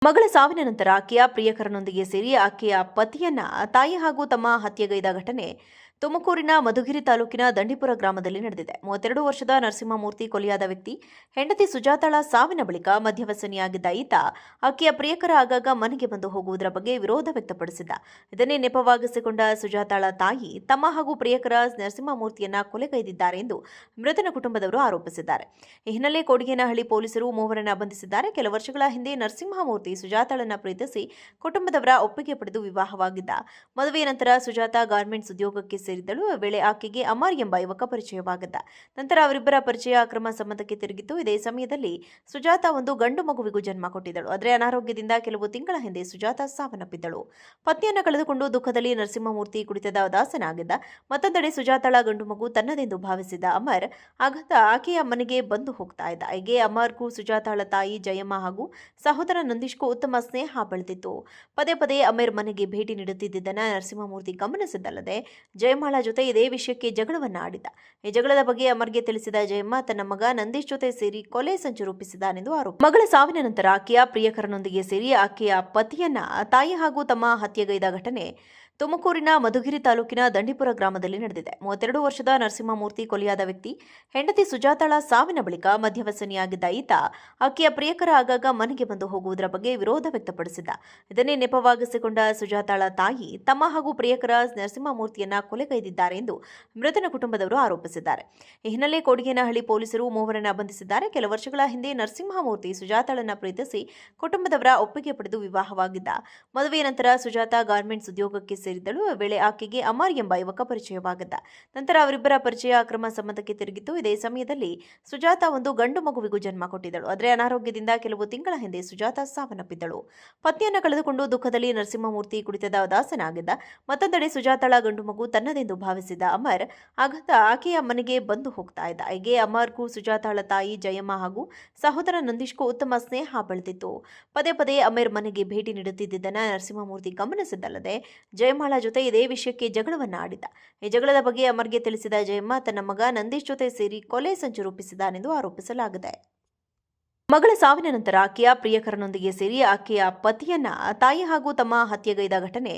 ಮಗಳ ಸಾವಿನ ನಂತರ ಆಕೆಯ ಪ್ರಿಯಕರನೊಂದಿಗೆ ಸೇರಿ ಆಕೆಯ ಪತಿಯನ್ನ ತಾಯಿ ಹಾಗೂ ತಮ್ಮ ಹತ್ಯೆಗೈದ ಘಟನೆ ತುಮಕೂರಿನ ಮಧುಗಿರಿ ತಾಲೂಕಿನ ದಂಡಿಪುರ ಗ್ರಾಮದಲ್ಲಿ ನಡೆದಿದೆ. 32 ವರ್ಷದ ನರಸಿಂಹಮೂರ್ತಿ ಕೊಲೆಯಾದ ವ್ಯಕ್ತಿ ಹೆಂಡತಿ ಸುಜಾತಾಳ ಸಾವಿನ ಬಳಿಕ ಮಧ್ಯವಸನಿಯಾಗಿದ್ದ ಈತ ಆಕೆಯ ಪ್ರಿಯಕರ ಆಗಾಗ ಮನೆಗೆ ಬಂದು ಹೋಗುವುದರ ಬಗ್ಗೆ ವಿರೋಧ ವ್ಯಕ್ತಪಡಿಸಿದ್ದ. ಇದನ್ನೇ ನೆಪವಾಗಿಸಿಕೊಂಡ ಸುಜಾತಾಳ ತಾಯಿ ತಮ್ಮ ಹಾಗೂ ಪ್ರಿಯಕರ ನರಸಿಂಹಮೂರ್ತಿಯನ್ನ ಕೊಲೆಗೈದಿದ್ದಾರೆ ಎಂದು ಮೃತನ ಕುಟುಂಬದವರು ಆರೋಪಿಸಿದ್ದಾರೆ. ಈ ಹಿನ್ನೆಲೆ ಕೋಡಿಗೇನಹಳ್ಳಿ ಪೊಲೀಸರು ಮೂವರನ್ನ ಬಂಧಿಸಿದ್ದಾರೆ. ಕೆಲ ವರ್ಷಗಳ ಹಿಂದೆ ನರಸಿಂಹಮೂರ್ತಿ ಸುಜಾತಾಳನ್ನ ಪ್ರೀತಿಸಿ ಕುಟುಂಬದವರ ಒಪ್ಪಿಗೆ ಪಡೆದು ವಿವಾಹವಾಗಿದ್ದ. ಮದುವೆಯ ನಂತರ ಸುಜಾತಾ ಗಾರ್ಮೆಂಟ್ಸ್ ಉದ್ಯೋಗಕ್ಕೆ ಸೇರಿದ್ದಳು. ವೇಳೆ ಆಕೆಗೆ ಅಮರ್ ಎಂಬ ಯುವಕ ಪರಿಚಯವಾಗಿದ್ದ. ನಂತರ ಅವರಿಬ್ಬರ ಪರಿಚಯ ಅಕ್ರಮ ಸಂಬಂಧಕ್ಕೆ ತಿರುಗಿತ್ತು. ಇದೇ ಸಮಯದಲ್ಲಿ ಸುಜಾತಾ ಒಂದು ಗಂಡು ಮಗುವಿಗೂ ಜನ್ಮ ಕೊಟ್ಟಿದ್ದಳು. ಆದರೆ ಅನಾರೋಗ್ಯದಿಂದ ಕೆಲವು ತಿಂಗಳ ಹಿಂದೆ ಸುಜಾತಾ ಸಾವನ್ನಪ್ಪಿದ್ದಳು. ಪತ್ನಿಯನ್ನು ಕಳೆದುಕೊಂಡು ದುಃಖದಲ್ಲಿ ನರಸಿಂಹಮೂರ್ತಿ ಕುಡಿತದ ದಾಸನಾಗಿದ್ದ. ಮತ್ತೊಂದೆಡೆ ಸುಜಾತಾಳ ಗಂಡು ಮಗು ತನ್ನದೆಂದು ಭಾವಿಸಿದ್ದ ಅಮರ್ ಆಘಾತ ಆಕೆಯ ಮನೆಗೆ ಬಂದು ಹೋಗ್ತಾ ಇದ್ದ. ಹೀಗೆ ಅಮರ್ಗೂ ಸುಜಾತಾಳ ತಾಯಿ ಜಯಮ್ಮ ಹಾಗೂ ಸಹೋದರ ನಂದೀಶ್ಗೂ ಉತ್ತಮ ಸ್ನೇಹ ಬೆಳೆದಿತ್ತು. ಪದೇ ಪದೇ ಅಮರ್ ಮನೆಗೆ ಭೇಟಿ ನೀಡುತ್ತಿದ್ದನ್ನ ನರಸಿಂಹಮೂರ್ತಿ ಗಮನಿಸಿದ್ದಲ್ಲದೆ ಜಯಮಾಳ ಜೊತೆ ಇದೇ ವಿಷಯಕ್ಕೆ ಜಗಳವನ್ನ ಆಡಿದ್ದ. ಈ ಜಗಳದ ಬಗ್ಗೆ ಅಮರ್ಗೆ ತಿಳಿಸಿದ ಜಯಮ್ಮ ತನ್ನ ಮಗ ನಂದೀಶ್ ಜೊತೆ ಸೇರಿ ಕೊಲೆ ಸಂಚು ರೂಪಿಸಿದ್ದಾನೆಂದು ಆರೋಪ. ಮಗಳ ಸಾವಿನ ನಂತರ ಆಕೆಯ ಪ್ರಿಯಕರನೊಂದಿಗೆ ಸೇರಿ ಆಕೆಯ ಪತಿಯನ್ನ ತಾಯಿ ಹಾಗೂ ತಮ್ಮ ಹತ್ಯೆಗೈದ ಘಟನೆ ತುಮಕೂರಿನ ಮಧುಗಿರಿ ತಾಲೂಕಿನ ದಂಡಿಪುರ ಗ್ರಾಮದಲ್ಲಿ ನಡೆದಿದೆ. 32 ವರ್ಷದ ನರಸಿಂಹಮೂರ್ತಿ ಕೊಲೆಯಾದ ವ್ಯಕ್ತಿ ಹೆಂಡತಿ ಸುಜಾತಾಳ ಸಾವಿನ ಬಳಿಕ ಮಧ್ಯವಸನಿಯಾಗಿದ್ದ ಈತ ಆಕೆಯ ಪ್ರಿಯಕರ ಆಗಾಗ ಮನೆಗೆ ಬಂದು ಹೋಗುವುದರ ಬಗ್ಗೆ ವಿರೋಧ ವ್ಯಕ್ತಪಡಿಸಿದ್ದ. ಇದನ್ನೇ ನೆಪವಾಗಿಸಿಕೊಂಡ ಸುಜಾತಾಳ ತಾಯಿ ತಮ್ಮ ಹಾಗೂ ಪ್ರಿಯಕರ ನರಸಿಂಹಮೂರ್ತಿಯನ್ನ ಕೊಲೆಗೈದಿದ್ದಾರೆ ಎಂದು ಮೃತನ ಕುಟುಂಬದವರು ಆರೋಪಿಸಿದ್ದಾರೆ. ಈ ಹಿನ್ನೆಲೆ ಕೋಡಿಗೇನಹಳ್ಳಿ ಪೊಲೀಸರು ಮೂವರನ್ನ ಬಂಧಿಸಿದ್ದಾರೆ. ಕೆಲ ವರ್ಷಗಳ ಹಿಂದೆ ನರಸಿಂಹಮೂರ್ತಿ ಸುಜಾತಾಳನ್ನ ಪ್ರೀತಿಸಿ ಕುಟುಂಬದವರ ಒಪ್ಪಿಗೆ ಪಡೆದು ವಿವಾಹವಾಗಿದ್ದ. ಮದುವೆಯ ನಂತರ ಸುಜಾತಾ ಗಾರ್ಮೆಂಟ್ಸ್ ಉದ್ಯೋಗಕ್ಕೆ ಸೇರಿದ್ದಳು. ವೇಳೆ ಆಕೆಗೆ ಅಮರ್ ಎಂಬ ಯುವಕ ಪರಿಚಯವಾಗಿದ್ದ. ನಂತರ ಅವರಿಬ್ಬರ ಪರಿಚಯ ಅಕ್ರಮ ಸಂಬಂಧಕ್ಕೆ ತಿರುಗಿತ್ತು. ಇದೇ ಸಮಯದಲ್ಲಿ ಸುಜಾತಾ ಒಂದು ಗಂಡು ಮಗುವಿಗೂ ಜನ್ಮ ಕೊಟ್ಟಿದ್ದಳು. ಆದರೆ ಅನಾರೋಗ್ಯದಿಂದ ಕೆಲವು ತಿಂಗಳ ಹಿಂದೆ ಸುಜಾತಾ ಸಾವನ್ನಪ್ಪಿದ್ದಳು. ಪತ್ನಿಯನ್ನು ಕಳೆದುಕೊಂಡು ದುಃಖದಲ್ಲಿ ನರಸಿಂಹಮೂರ್ತಿ ಕುಡಿತದ ದಾಸನಾಗಿದ್ದ. ಮತ್ತೊಂದೆಡೆ ಸುಜಾತಾಳ ಗಂಡು ಮಗು ತನ್ನದೆಂದು ಭಾವಿಸಿದ್ದ ಅಮರ್ ಆಘಾತ ಆಕೆಯ ಮನೆಗೆ ಬಂದು ಹೋಗ್ತಾ ಇದ್ದ. ಹೀಗೆ ಅಮರ್ಗೂ ಸುಜಾತಾಳ ತಾಯಿ ಜಯಮ್ಮ ಹಾಗೂ ಸಹೋದರ ನಂದೀಶ್ಗೂ ಉತ್ತಮ ಸ್ನೇಹ ಬೆಳೆದಿತ್ತು. ಪದೇ ಪದೇ ಅಮರ್ ಮನೆಗೆ ಭೇಟಿ ನೀಡುತ್ತಿದ್ದನ್ನ ನರಸಿಂಹಮೂರ್ತಿ ಗಮನಿಸಿದ್ದಲ್ಲದೆ ಜಯಮಾಳ ಜೊತೆ ಇದೇ ವಿಷಯಕ್ಕೆ ಜಗಳವನ್ನ ಆಡಿದ್ದ. ಈ ಜಗಳದ ಬಗ್ಗೆ ಅಮರ್ಗೆ ತಿಳಿಸಿದ ಜಯಮ್ಮ ತನ್ನ ಮಗ ನಂದೀಶ್ ಜೊತೆ ಸೇರಿ ಕೊಲೆ ಸಂಚು ರೂಪಿಸಿದ್ದಾನೆಂದು ಆರೋಪಿಸಲಾಗಿದೆ. ಮಗಳ ಸಾವಿನ ನಂತರ ಆಕೆಯ ಪ್ರಿಯಕರನೊಂದಿಗೆ ಸೇರಿ ಆಕೆಯ ಪತಿಯನ್ನ ತಾಯಿ ಹಾಗೂ ತಮ್ಮ ಹತ್ಯೆಗೈದ ಘಟನೆ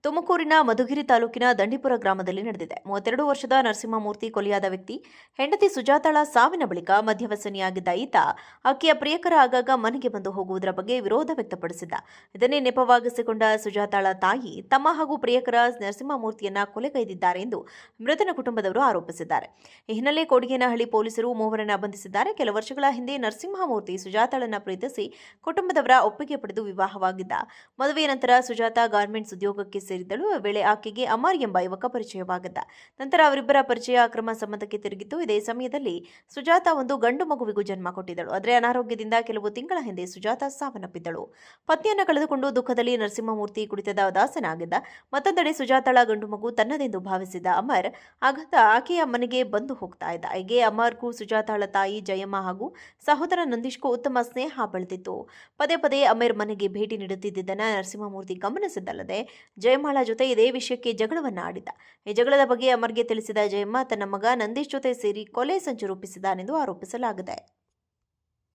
ತುಮಕೂರಿನ ಮಧುಗಿರಿ ತಾಲೂಕಿನ ದಂಡಿಪುರ ಗ್ರಾಮದಲ್ಲಿ ನಡೆದಿದೆ. 32 ವರ್ಷದ ನರಸಿಂಹಮೂರ್ತಿ ಕೊಲೆಯಾದ ವ್ಯಕ್ತಿ ಹೆಂಡತಿ ಸುಜಾತಾಳ ಸಾವಿನ ಬಳಿಕ ಮಧ್ಯವಸನಿಯಾಗಿದ್ದ ಈತ ಆಕೆಯ ಪ್ರಿಯಕರ ಆಗಾಗ ಮನೆಗೆ ಬಂದು ಹೋಗುವುದರ ಬಗ್ಗೆ ವಿರೋಧ ವ್ಯಕ್ತಪಡಿಸಿದ್ದ. ಇದನ್ನೇ ನೆಪವಾಗಿಸಿಕೊಂಡ ಸುಜಾತಾಳ ತಾಯಿ ತಮ್ಮ ಹಾಗೂ ಪ್ರಿಯಕರ ನರಸಿಂಹಮೂರ್ತಿಯನ್ನ ಕೊಲೆಗೈದಿದ್ದಾರೆ ಎಂದು ಮೃತನ ಕುಟುಂಬದವರು ಆರೋಪಿಸಿದ್ದಾರೆ. ಈ ಹಿನ್ನೆಲೆ ಕೋಡಿಗೇನಹಳ್ಳಿ ಪೊಲೀಸರು ಮೂವರನ್ನ ಬಂಧಿಸಿದ್ದಾರೆ. ಕೆಲ ವರ್ಷಗಳ ಹಿಂದೆ ನರಸಿಂಹಮೂರ್ತಿ ಸುಜಾತಾಳನ್ನ ಪ್ರೀತಿಸಿ ಕುಟುಂಬದವರ ಒಪ್ಪಿಗೆ ಪಡೆದು ವಿವಾಹವಾಗಿದ್ದ. ಮದುವೆಯ ನಂತರ ಸುಜಾತಾ ಗಾರ್ಮೆಂಟ್ಸ್ ಉದ್ಯೋಗಕ್ಕೆ ಸೇರಿದ್ದಳು. ವೇಳೆ ಆಕೆಗೆ ಅಮರ್ ಎಂಬ ಯುವಕ ಪರಿಚಯವಾಗಿದ್ದ. ನಂತರ ಅವರಿಬ್ಬರ ಪರಿಚಯ ಅಕ್ರಮ ಸಂಬಂಧಕ್ಕೆ ತಿರುಗಿತ್ತು. ಇದೇ ಸಮಯದಲ್ಲಿ ಸುಜಾತಾ ಒಂದು ಗಂಡು ಮಗುವಿಗೂ ಜನ್ಮ ಕೊಟ್ಟಿದ್ದಳು. ಆದರೆ ಅನಾರೋಗ್ಯದಿಂದ ಕೆಲವು ತಿಂಗಳ ಹಿಂದೆ ಸುಜಾತಾ ಸಾವನ್ನಪ್ಪಿದ್ದಳು. ಪತ್ನಿಯನ್ನು ಕಳೆದುಕೊಂಡು ದುಃಖದಲ್ಲಿ ನರಸಿಂಹಮೂರ್ತಿ ಕುಡಿತದ ದಾಸನಾಗಿದ್ದ. ಮತ್ತೊಂದೆಡೆ ಸುಜಾತಾಳ ಗಂಡು ಮಗು ತನ್ನದೆಂದು ಭಾವಿಸಿದ್ದ ಅಮರ್ ಆಘಾತ ಆಕೆಯ ಮನೆಗೆ ಬಂದು ಹೋಗ್ತಾ ಇದ್ದ. ಹೀಗೆ ಅಮರ್ಗೂ ಸುಜಾತಾಳ ತಾಯಿ ಜಯಮ್ಮ ಹಾಗೂ ಸಹೋದರ ನಂದೀಶ್ಗೂ ಉತ್ತಮ ಸ್ನೇಹ ಬೆಳೆದಿತ್ತು. ಪದೇ ಪದೇ ಅಮರ್ ಮನೆಗೆ ಭೇಟಿ ನೀಡುತ್ತಿದ್ದನ್ನ ನರಸಿಂಹಮೂರ್ತಿ ಗಮನಿಸಿದ್ದಲ್ಲದೆ ಜಯಮಾಳ ಜೊತೆ ಇದೇ ವಿಷಯಕ್ಕೆ ಜಗಳವನ್ನ ಆಡಿದ್ದ. ಈ ಜಗಳದ ಬಗ್ಗೆ ಅಮರ್ಗೆ ತಿಳಿಸಿದ ಜಯಮ್ಮ ತನ್ನ ಮಗ ನಂದೀಶ್ ಜೊತೆ ಸೇರಿ ಕೊಲೆ ಸಂಚು ರೂಪಿಸಿದ್ದಾನೆಂದು ಆರೋಪಿಸಲಾಗಿದೆ.